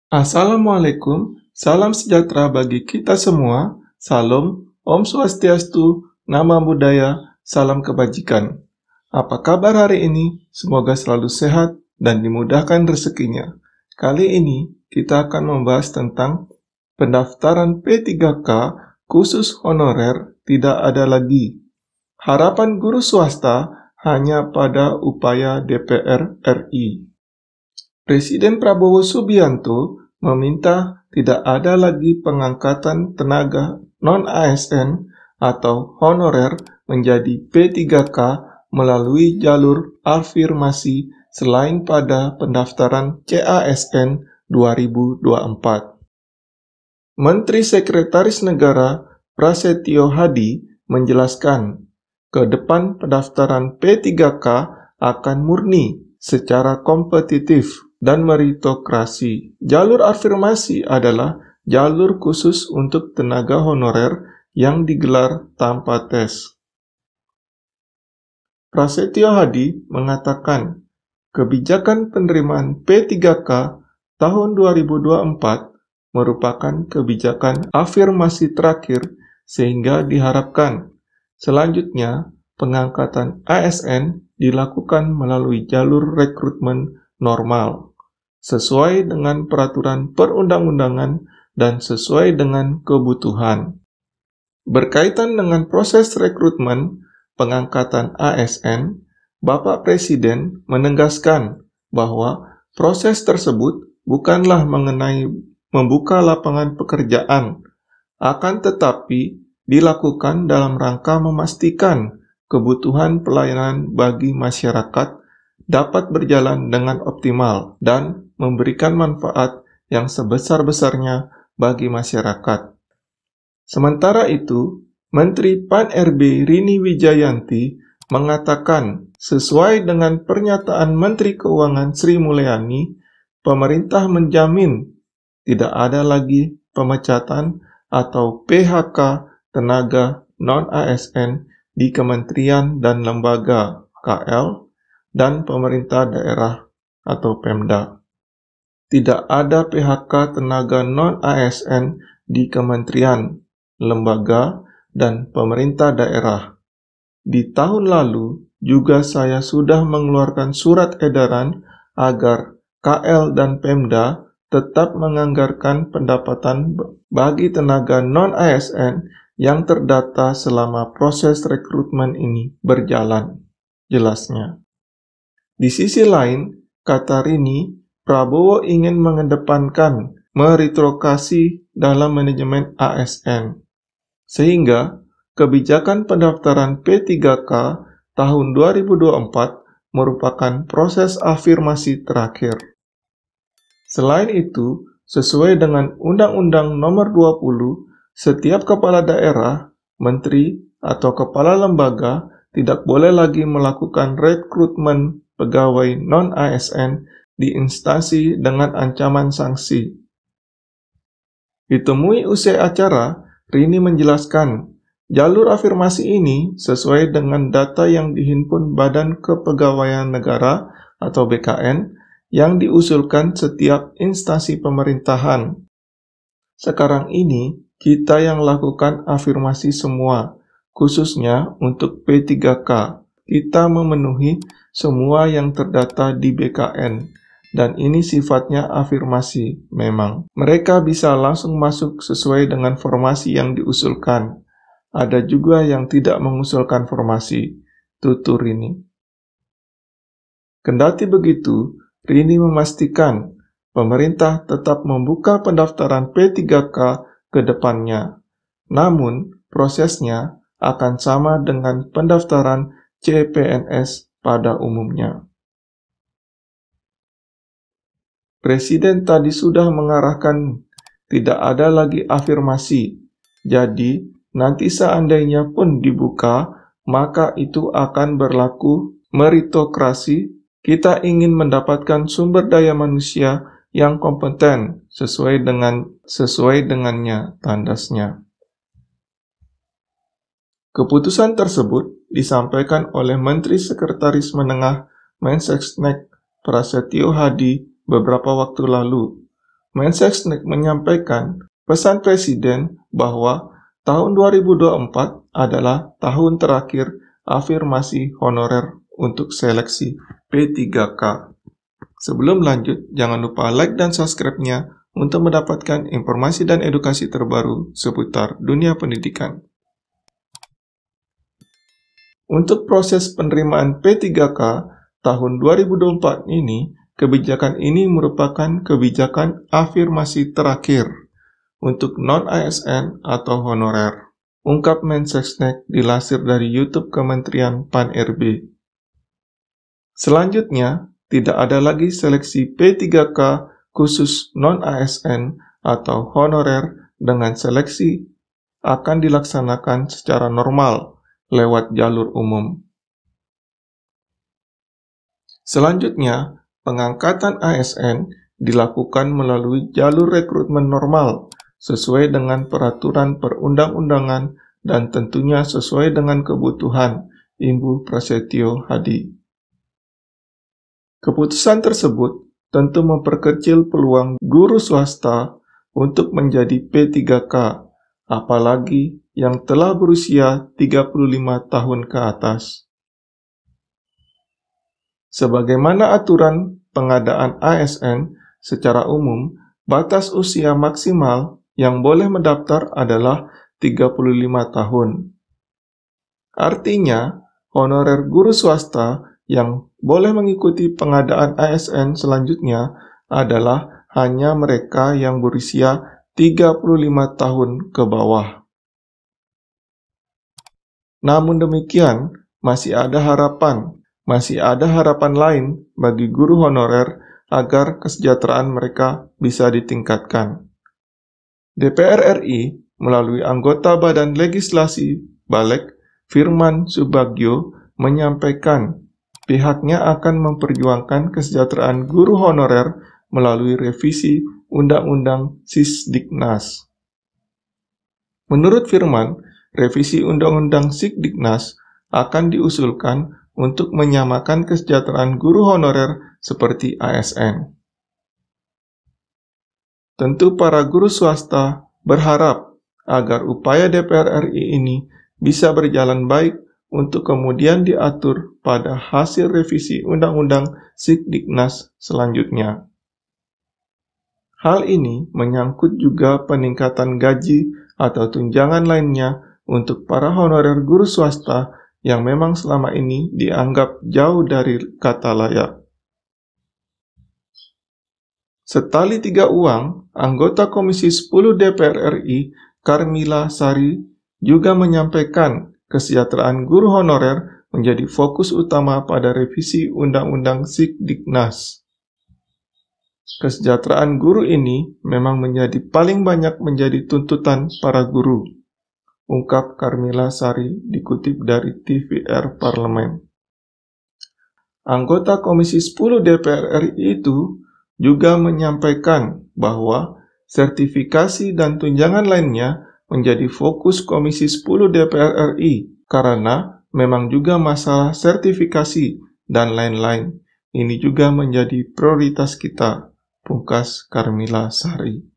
Assalamualaikum, salam sejahtera bagi kita semua. Salam, Om Swastiastu, Nama Budaya, salam kebajikan. Apa kabar hari ini? Semoga selalu sehat dan dimudahkan rezekinya. Kali ini kita akan membahas tentang pendaftaran P3K khusus honorer tidak ada lagi. Harapan guru swasta hanya pada upaya DPR RI. Presiden Prabowo Subianto meminta tidak ada lagi pengangkatan tenaga non-ASN atau honorer menjadi P3K melalui jalur afirmasi selain pada pendaftaran CASN 2024. Menteri Sekretaris Negara Prasetyo Hadi menjelaskan, ke depan pendaftaran P3K akan murni secara kompetitif dan meritokrasi. Jalur afirmasi adalah jalur khusus untuk tenaga honorer yang digelar tanpa tes. Prasetyo Hadi mengatakan, kebijakan penerimaan P3K tahun 2024 merupakan kebijakan afirmasi terakhir sehingga diharapkan selanjutnya pengangkatan ASN dilakukan melalui jalur rekrutmen normal, sesuai dengan peraturan perundang-undangan dan sesuai dengan kebutuhan. Berkaitan dengan proses rekrutmen pengangkatan ASN, Bapak Presiden menegaskan bahwa proses tersebut bukanlah mengenai membuka lapangan pekerjaan, akan tetapi dilakukan dalam rangka memastikan kebutuhan pelayanan bagi masyarakat dapat berjalan dengan optimal dan memberikan manfaat yang sebesar-besarnya bagi masyarakat. Sementara itu, Menteri Pan-RB Rini Wijayanti mengatakan, sesuai dengan pernyataan Menteri Keuangan Sri Mulyani, pemerintah menjamin tidak ada lagi pemecatan atau PHK tenaga non-ASN di kementerian dan lembaga KL dan pemerintah daerah atau Pemda. Tidak ada PHK tenaga non-ASN di kementerian, lembaga, dan pemerintah daerah. Di tahun lalu juga saya sudah mengeluarkan surat edaran agar KL dan Pemda tetap menganggarkan pendapatan bagi tenaga non-ASN yang terdata selama proses rekrutmen ini berjalan, jelasnya. Di sisi lain, kata Rini, Prabowo ingin mengedepankan meritokrasi dalam manajemen ASN, sehingga kebijakan pendaftaran P3K tahun 2024 merupakan proses afirmasi terakhir. Selain itu, sesuai dengan Undang-Undang Nomor 20, setiap kepala daerah, menteri, atau kepala lembaga tidak boleh lagi melakukan rekrutmen pegawai non-ASN di instansi dengan ancaman sanksi. Ditemui usai acara, Rini menjelaskan, jalur afirmasi ini sesuai dengan data yang dihimpun Badan Kepegawaian Negara atau BKN yang diusulkan setiap instansi pemerintahan. Sekarang ini, kita yang lakukan afirmasi semua, khususnya untuk P3K. Kita memenuhi semua yang terdata di BKN, dan ini sifatnya afirmasi memang. Mereka bisa langsung masuk sesuai dengan formasi yang diusulkan. Ada juga yang tidak mengusulkan formasi, tutur Rini. Kendati begitu, Rini memastikan pemerintah tetap membuka pendaftaran P3K ke depannya. Namun, prosesnya akan sama dengan pendaftaran CPNS pada umumnya. Presiden tadi sudah mengarahkan tidak ada lagi afirmasi, jadi nanti seandainya pun dibuka, maka itu akan berlaku meritokrasi. Kita ingin mendapatkan sumber daya manusia yang kompeten sesuai dengannya, tandasnya. Keputusan tersebut disampaikan oleh Menteri Sekretaris Menengah Mensesnek Prasetyo Hadi beberapa waktu lalu. Mensesnek menyampaikan pesan Presiden bahwa tahun 2024 adalah tahun terakhir afirmasi honorer untuk seleksi P3K. Sebelum lanjut, jangan lupa like dan subscribe-nya untuk mendapatkan informasi dan edukasi terbaru seputar dunia pendidikan. Untuk proses penerimaan P3K tahun 2024 ini, kebijakan ini merupakan kebijakan afirmasi terakhir untuk non-ASN atau honorer. Ungkap Mensesnek dilansir dari YouTube Kementerian Pan-RB. Selanjutnya, tidak ada lagi seleksi P3K khusus non-ASN atau honorer dengan seleksi akan dilaksanakan secara normal lewat jalur umum. Selanjutnya, pengangkatan ASN dilakukan melalui jalur rekrutmen normal sesuai dengan peraturan perundang-undangan dan tentunya sesuai dengan kebutuhan Ibu Prasetyo Hadi. Keputusan tersebut tentu memperkecil peluang guru swasta untuk menjadi P3K, apalagi yang telah berusia 35 tahun ke atas. Sebagaimana aturan pengadaan ASN secara umum, batas usia maksimal yang boleh mendaftar adalah 35 tahun. Artinya, honorer guru swasta yang boleh mengikuti pengadaan ASN selanjutnya adalah hanya mereka yang berusia 35 tahun ke bawah. Namun demikian, masih ada harapan lain bagi guru honorer agar kesejahteraan mereka bisa ditingkatkan. DPR RI melalui anggota Badan Legislasi Balek, Firman Subagio, menyampaikan pihaknya akan memperjuangkan kesejahteraan guru honorer melalui revisi Undang-Undang Sisdiknas. Menurut Firman, revisi Undang-Undang Sisdiknas akan diusulkan untuk menyamakan kesejahteraan guru honorer seperti ASN. Tentu para guru swasta berharap agar upaya DPR RI ini bisa berjalan baik untuk kemudian diatur pada hasil revisi Undang-Undang Sisdiknas selanjutnya. Hal ini menyangkut juga peningkatan gaji atau tunjangan lainnya untuk para honorer guru swasta yang memang selama ini dianggap jauh dari kata layak. Setali tiga uang, anggota Komisi 10 DPR RI, Karmila Sari, juga menyampaikan kesejahteraan guru honorer menjadi fokus utama pada revisi Undang-Undang Sisdiknas. Kesejahteraan guru ini memang paling banyak menjadi tuntutan para guru, ungkap Karmila Sari dikutip dari TVR Parlemen. Anggota Komisi 10 DPR RI itu juga menyampaikan bahwa sertifikasi dan tunjangan lainnya menjadi fokus Komisi 10 DPR RI karena memang juga masalah sertifikasi dan lain-lain. Ini juga menjadi prioritas kita, pungkas Karmila Sari.